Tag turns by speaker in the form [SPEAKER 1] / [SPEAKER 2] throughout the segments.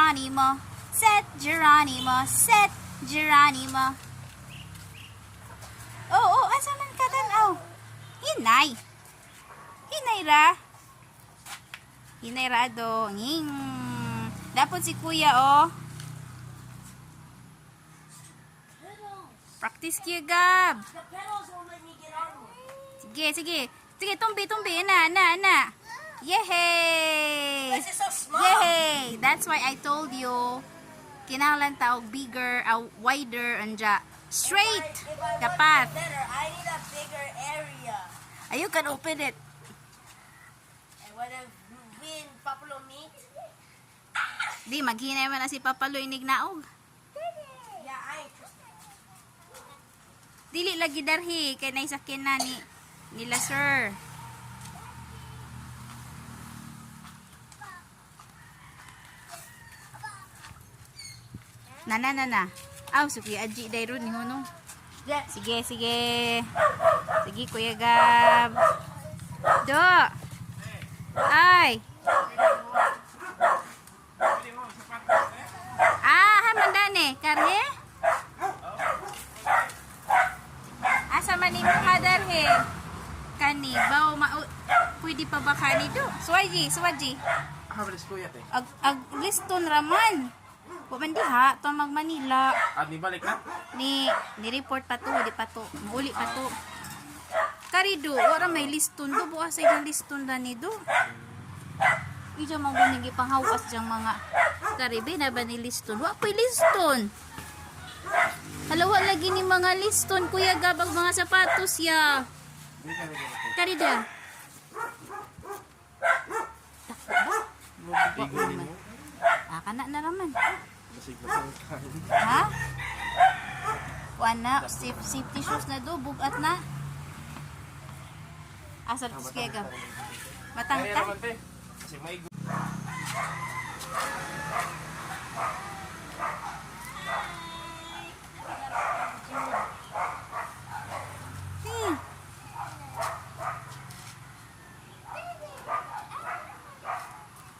[SPEAKER 1] Geronimo. Set Geronimo. Set Geronimo. Oh, asa man ka tanaw? Hinay. Hinay ra. Hinay ra do. Nging. Dapat si kuya oh. Practice kaya Gab. Sige. Sige, tumbi. Na. Yehey!
[SPEAKER 2] This is so small.
[SPEAKER 1] Yehey! That's why I told you, kinahanglan taog bigger, wider, anja. Straight!
[SPEAKER 2] If I
[SPEAKER 1] The
[SPEAKER 2] want
[SPEAKER 1] path.
[SPEAKER 2] it better, I need a bigger area.
[SPEAKER 1] You can open it.
[SPEAKER 2] And what if win Papalo meat?
[SPEAKER 1] Di, maghinay man na si Papaloy nignaog.
[SPEAKER 2] Yeah, I ain't interested.
[SPEAKER 1] Dili lagi darhi, kay naisakin na nila sir. Na. Aw, suki aji dayron ni hono.
[SPEAKER 2] Yeah.
[SPEAKER 1] Sige. Sige, Kuya Gab. Do. Ay. Hamandane. Karhe? Asa man imo kadarhe? Kani, baw pwede pa ba kani do? Suwaji.
[SPEAKER 3] Habis kuya te.
[SPEAKER 1] Ag liston raman. Puman diha, to mag Manila.
[SPEAKER 3] At balik na?
[SPEAKER 1] Ni report pa to, di pa to. Muli pa to. Karido, wala may liston do. Bukas ay yung liston da ni do. Ija magunigi panghawas diyang mga karibe na ba ni liston? Wapoy liston. Halawa lagi ni mga liston, Kuya Gabag mga sapatos ya. Karido. Kana na naman. Ha? Wana, safety shoes na do, bugat na. Asal ito kaya Gab? Matang
[SPEAKER 3] Kaya
[SPEAKER 1] ka?
[SPEAKER 3] naman te. Kasi may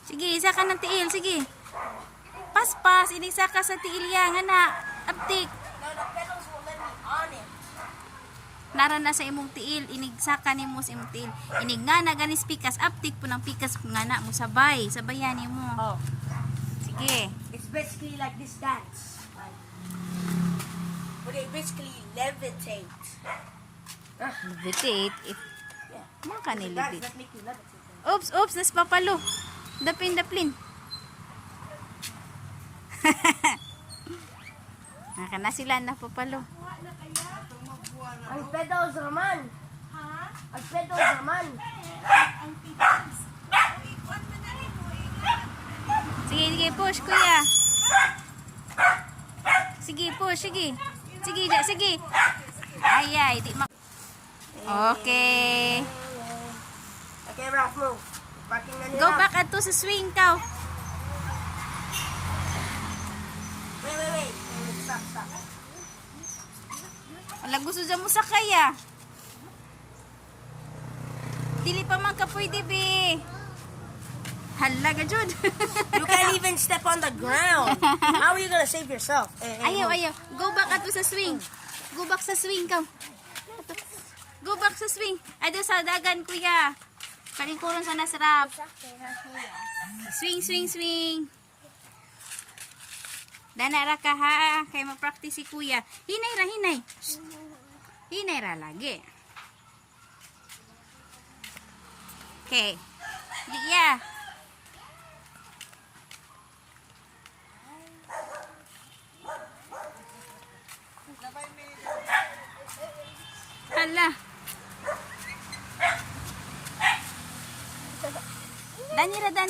[SPEAKER 1] Sige, isa ka ng tiil, sige. Paspas, inisa ka sa tiil yan, na. Aptik.
[SPEAKER 2] No, the pedals will let me on it.
[SPEAKER 1] Naran na sa imong tiil, inigsaka ni mo sa imong tiil. Inig nga na ganis pikas, aptik po ng pikas nga na mo sabay. Sabayan ni mo.
[SPEAKER 2] Oh.
[SPEAKER 1] Sige.
[SPEAKER 2] It's basically like this dance. But it basically levitate.
[SPEAKER 1] Levitate.
[SPEAKER 2] Yeah.
[SPEAKER 1] Mga ka
[SPEAKER 2] Dance
[SPEAKER 1] nilibit.
[SPEAKER 2] that make you levitate.
[SPEAKER 1] Oops, nas papalo. Daplin. Naka na sila na papalo.
[SPEAKER 2] Ang pedals naman. Ang pedals naman.
[SPEAKER 1] Sige, push, kuya. Sige, push, sige. Sige. Ay, di ma... Okay.
[SPEAKER 2] Okay, Ralph, move. Backing na nila.
[SPEAKER 1] Go back ato sa swing ka.
[SPEAKER 2] Wait. Stop.
[SPEAKER 1] Wala gusto dyan mo sakay ah. Dili pa man ka pwede, be. Hala ka, Jud.
[SPEAKER 2] You can't even step on the ground. How are you gonna save yourself?
[SPEAKER 1] Ayaw. Go back ato sa swing. Go back sa swing ka. Go back sa swing. Ay, doon sa dagan, kuya. Kalingkuron sa nasarap. Swing. Danara ka ha. Kaya mag-practice si kuya. Hinay. Hinay ra lagi. Okay. Liya. Hala. Danira ta.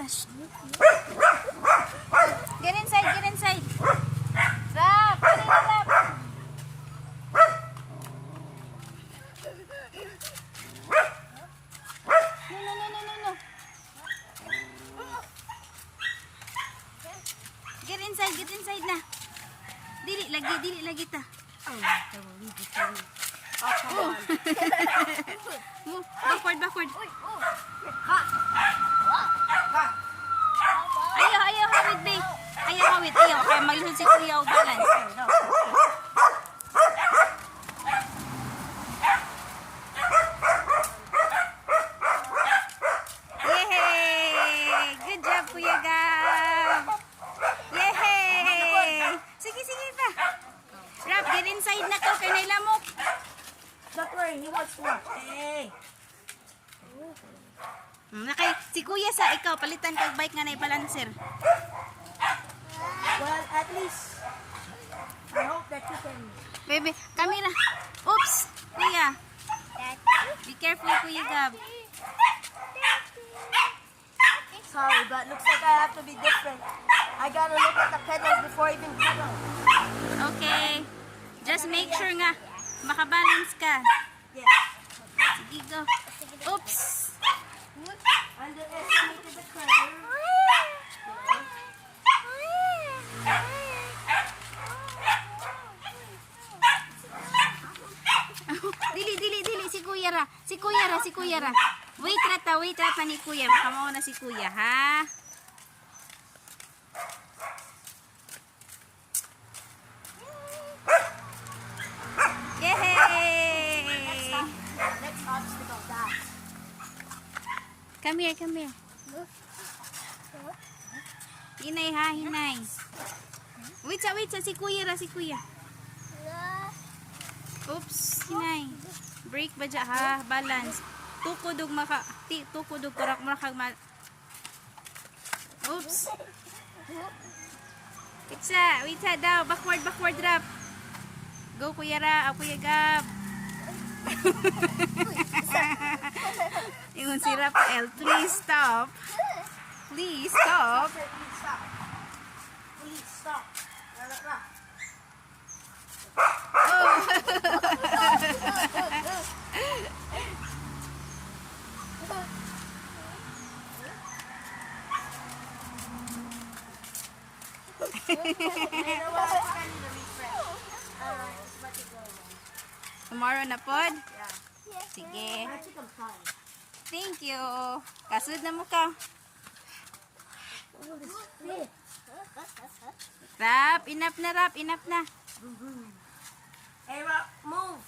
[SPEAKER 1] Shh. Get inside. Rap. No. Get inside na. Dili lagi ta. Oh. Move. Backward. si Kuya og balance. Here, go. Yay! Good job, Kuya Gab! Yay! Sige, sige pa. Rap, get inside na to. Kaya nailamok.
[SPEAKER 2] Don't worry, he wants more. Hey.
[SPEAKER 1] Nakay, si Kuya sa ikaw, palitan kag bike nga na balancer.
[SPEAKER 2] Well, at least I hope that you can.
[SPEAKER 1] Baby, camera. Oops! Kuya. Be careful, Kuya Gab.
[SPEAKER 2] Sorry, but looks like I have to be different. I gotta look at the pedals before even pedal.
[SPEAKER 1] Okay. Just make sure nga, makabalance ka.
[SPEAKER 2] Yes.
[SPEAKER 1] Sige, go. Oops!
[SPEAKER 2] Underestimated the curve.
[SPEAKER 1] Dili, si Kuya ra. Si Kuya ra. Wait rata ni Kuya. Baka mauna si Kuya, ha? Yay!
[SPEAKER 2] Next obstacle, that.
[SPEAKER 1] Come here. Hinay ha, hinay. Wait sa, si Kuya ra, si Kuya. Oops, hinay. Break ba dya ha? Balance. Tukudog kurak marakag mal. Oops. Wait sa daw. Backward drop. Go Kuya Ra, Kuya Gab. Ingon si Rafael, please stop. Please stop.
[SPEAKER 2] Please stop. Please stop.
[SPEAKER 1] Tomorrow na pod? Sige.
[SPEAKER 2] Chicken pie.
[SPEAKER 1] Thank you. Kasunod na mo ka. Rap, enough na.
[SPEAKER 2] Hey, Rob, move.